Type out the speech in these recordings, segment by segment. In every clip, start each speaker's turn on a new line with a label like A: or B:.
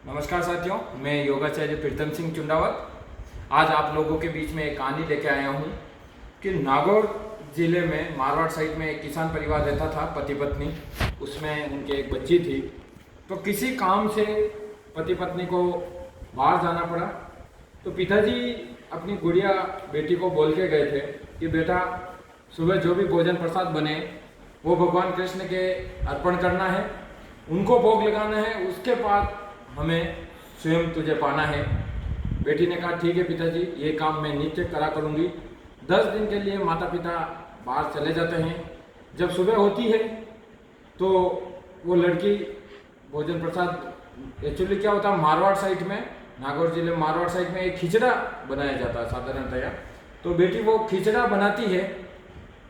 A: नमस्कार साथियों, मैं योगाचार्य प्रीतम सिंह चुंडावत आज आप लोगों के बीच में एक कहानी लेके आया हूँ कि नागौर ज़िले में मारवाड़ साइड में एक किसान परिवार रहता था, पति पत्नी। उसमें उनकी एक बच्ची थी। तो किसी काम से पति पत्नी को बाहर जाना पड़ा। तो पिताजी अपनी गुड़िया बेटी को बोल के गए थे कि बेटा, सुबह जो भी भोजन प्रसाद बने वो भगवान कृष्ण के अर्पण करना है, उनको भोग लगाना है, उसके बाद हमें स्वयं तुझे पाना है। बेटी ने कहा ठीक है पिताजी, ये काम मैं निश्चय करा करूँगी। 10 दिन के लिए माता पिता बाहर चले जाते हैं। जब सुबह होती है तो वो लड़की भोजन प्रसाद, एक्चुअली क्या होता है मारवाड़ साइड में, नागौर जिले मारवाड़ साइड में एक खिचड़ा बनाया जाता है साधारणतया। तो बेटी वो खिचड़ा बनाती है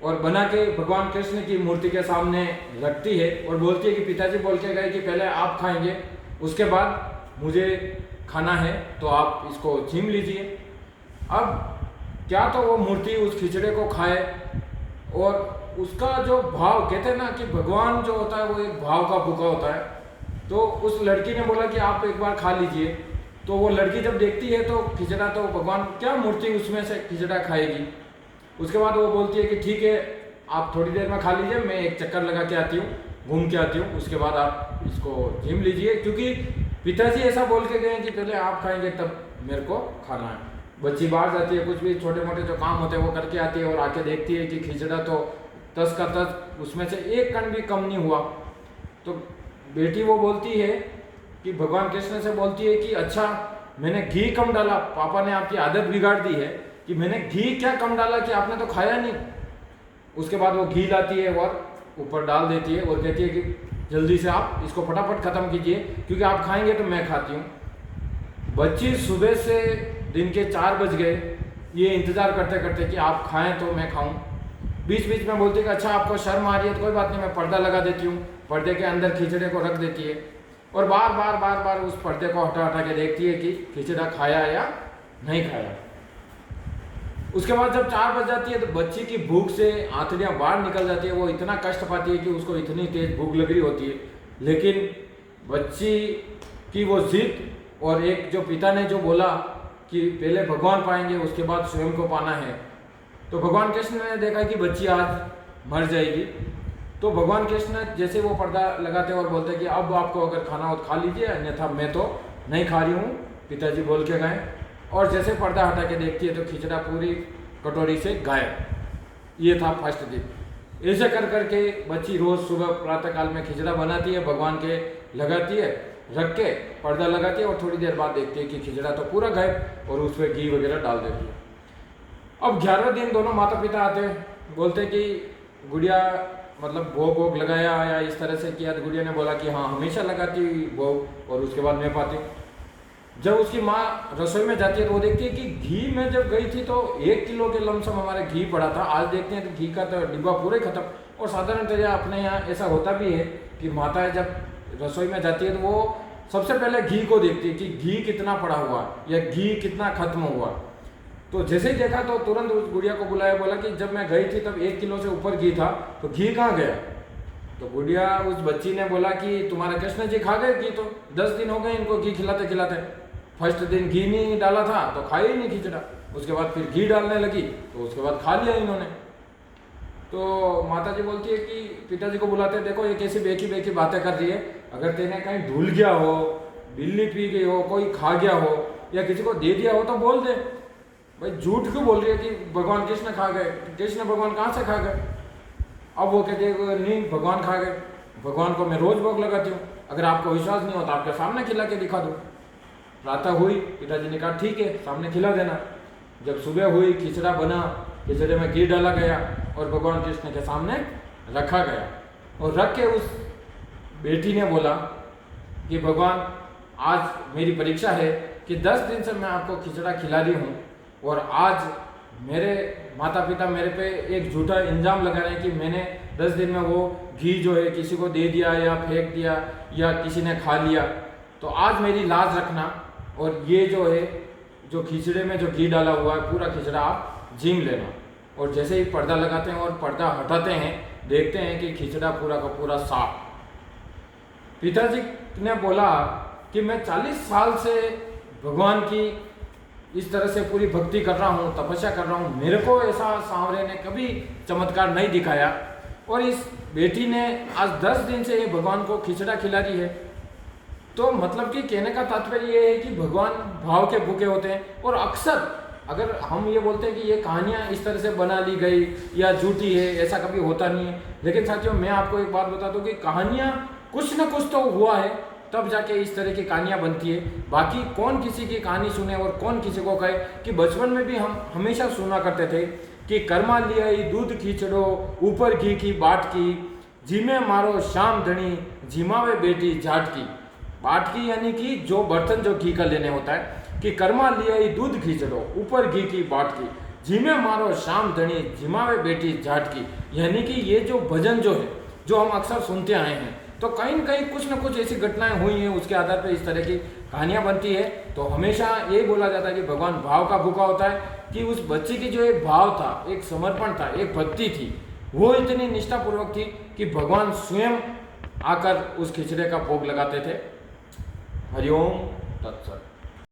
A: और बना के भगवान कृष्ण की मूर्ति के सामने रखती है और बोलती है कि पिताजी बोल के गए कि पहले आप खाएंगे, उसके बाद मुझे खाना है, तो आप इसको छीन लीजिए। अब क्या तो वो मूर्ति उस खिचड़े को खाए और उसका जो भाव, कहते हैं ना कि भगवान जो होता है वो एक भाव का भूखा होता है। तो उस लड़की ने बोला कि आप एक बार खा लीजिए। तो वो लड़की जब देखती है तो खिचड़ा, तो भगवान क्या मूर्ति उसमें से खिचड़ा खाएगी। उसके बाद वो बोलती है कि ठीक है, आप थोड़ी देर में खा लीजिए, मैं एक चक्कर लगा के आती हूँ, घूम के आती हूँ, उसके बाद आप इसको झीम लीजिए। क्योंकि पिताजी ऐसा बोल के गए कि पहले आप खाएंगे तब मेरे को खाना है। बच्ची बाहर जाती है, कुछ भी छोटे मोटे जो काम होते हैं वो करके आती है और आके देखती है कि खिचड़ा तो तस का तस, उसमें से एक कण भी कम नहीं हुआ। तो बेटी वो बोलती है कि भगवान कृष्ण से बोलती है कि अच्छा, मैंने घी कम डाला, पापा ने आपकी आदत बिगाड़ दी है कि मैंने घी क्या कम डाला कि आपने तो खाया नहीं। उसके बाद वो घी लाती है और ऊपर डाल देती है और कहती है कि जल्दी से आप इसको फटाफट ख़त्म कीजिए, क्योंकि आप खाएंगे तो मैं खाती हूँ। बच्ची सुबह से दिन के 4 बज गए ये इंतज़ार करते करते कि आप खाएं तो मैं खाऊं। बीच बीच में बोलती है कि अच्छा, आपको शर्म आ रही है तो कोई बात नहीं, मैं पर्दा लगा देती हूँ। पर्दे के अंदर खिचड़े को रख देती है और बार बार उस पर्दे को हटा हटा के देखती है कि खिचड़ा खाया या नहीं खाया। उसके बाद जब 4 बज जाती है तो बच्ची की भूख से आंतड़ियाँ बाहर निकल जाती है। वो इतना कष्ट पाती है कि उसको इतनी तेज भूख लग रही होती है, लेकिन बच्ची की वो जिद और एक जो पिता ने जो बोला कि पहले भगवान पाएंगे उसके बाद स्वयं को पाना है, तो भगवान कृष्ण ने देखा कि बच्ची आज मर जाएगी। तो भगवान कृष्ण जैसे वो पर्दा लगाते और बोलते कि अब आपको अगर खाना हो तो खा लीजिए, अन्यथा मैं तो नहीं खा रही हूँ, पिताजी बोल के गए। और जैसे पर्दा हटा के देखती है तो खिचड़ा पूरी कटोरी से गायब। ये था फर्स्ट दिन। ऐसे कर करके बच्ची रोज़ सुबह प्रातःकाल में खिचड़ा बनाती है, भगवान के लगाती है, रख के पर्दा लगाती है और थोड़ी देर बाद देखती है कि खिचड़ा तो पूरा गायब और उस पर घी वगैरह डाल देती है। अब 11वें दिन दोनों माता पिता आते हैं, बोलते कि गुड़िया मतलब भोग वोग लगाया या इस तरह से किया। तो गुड़िया ने बोला कि हाँ, हमेशा लगाती भोग और उसके बाद मैं पाती हूँ। जब उसकी माँ रसोई में जाती है तो वो देखती है कि घी में जब गई थी तो 1 किलो के लमसम हमारे घी पड़ा था। आज देखते हैं तो घी का तो डिब्बा पूरा ही खत्म। और साधारणतः अपने यहाँ ऐसा होता भी है कि माताएं जब रसोई में जाती है तो वो सबसे पहले घी को देखती है कि घी कितना पड़ा हुआ या घी कितना खत्म हुआ। तो जैसे ही देखा तो तुरंत उस गुड़िया को बुलाया, बोला कि जब मैं गई थी तब 1 किलो से ऊपर घी था, तो घी कहाँ गया। तो गुड़िया उस बच्ची ने बोला कि तुम्हारे कृष्ण जी खा गए घी, तो 10 दिन हो गए इनको घी खिलाते खिलाते। फर्स्ट दिन घी नहीं डाला था तो खाया ही नहीं खिचड़ा, उसके बाद फिर घी डालने लगी तो उसके बाद खा लिया इन्होंने। तो माता जी बोलती है कि पिताजी को बुलाते हैं, देखो ये कैसी बेकी बेकी बातें कर रही है, अगर तेने कहीं धुल गया हो, बिल्ली पी गई हो, कोई खा गया हो या किसी को दे दिया हो तो बोल दे। भाई झूठ क्यों बोल रही है कि भगवान कृष्ण खा गए, कृष्ण भगवान कहाँ से खा गए। अब वो कहते हैं नहीं, भगवान खा गए, भगवान को मैं रोज़ भोग लगाती हूँ, अगर आपको विश्वास नहीं होता आपके सामने खिला के दिखा दूँ। प्रातः हुई, पिताजी ने कहा ठीक है, सामने खिला देना। जब सुबह हुई, खिचड़ा बना, खिचड़े में घी डाला गया और भगवान कृष्ण के सामने रखा गया। और रख के उस बेटी ने बोला कि भगवान, आज मेरी परीक्षा है कि 10 दिन से मैं आपको खिचड़ा खिला रही हूँ और आज मेरे माता पिता मेरे पे एक झूठा इल्ज़ाम लगा रहे हैं कि मैंने 10 दिन में वो घी जो है किसी को दे दिया या फेंक दिया या किसी ने खा लिया। तो आज मेरी लाज रखना और ये जो है, जो खिचड़े में जो घी डाला हुआ है पूरा खिचड़ा आप झीम लेना। और जैसे ही पर्दा लगाते हैं और पर्दा हटाते हैं, देखते हैं कि खिचड़ा पूरा का पूरा साफ। पिताजी ने बोला कि मैं 40 साल से भगवान की इस तरह से पूरी भक्ति कर रहा हूँ, तपस्या कर रहा हूँ, मेरे को ऐसा सांवरे ने कभी चमत्कार नहीं दिखाया। और इस बेटी ने आज 10 दिन से ये भगवान को खिचड़ा खिला रही है। तो मतलब कि कहने का तात्पर्य ये है कि भगवान भाव के भूखे होते हैं। और अक्सर अगर हम ये बोलते हैं कि ये कहानियाँ इस तरह से बना ली गई या झूठी है, ऐसा कभी होता नहीं है। लेकिन साथियों, मैं आपको एक बात बता दूं कि कहानियाँ कुछ ना कुछ तो हुआ है, तब जाके इस तरह की कहानियाँ बनती है। बाकी कौन किसी की कहानी सुने और कौन किसी को कहे कि बचपन में भी हम हमेशा सुना करते थे कि कर्मा लिया दूध खींचड़ो, ऊपर घी की बाट की, जिमे मारो शाम धनी, जिमावे बेटी जाट की। बाट की यानी कि जो बर्तन जो घी का लेने होता है, कि कर्मा लिया दूध खींचड़ो, ऊपर घी की बाट की, जिमे मारो शाम धनी, जिमावे बेटी जाट की। यानी कि ये जो भजन जो है, जो हम अक्सर सुनते आए हैं, तो कहीं न कहीं कुछ न कुछ ऐसी घटनाएं हुई हैं, उसके आधार पर इस तरह की कहानियां बनती है। तो हमेशा यही बोला जाता है कि भगवान भाव का भूखा होता है, कि उस बच्चे की जो एक भाव था, एक समर्पण था, एक भक्ति थी, वो इतनी निष्ठापूर्वक थी कि भगवान स्वयं आकर उस खिचड़े का भोग लगाते थे। हरिओम तत्सत।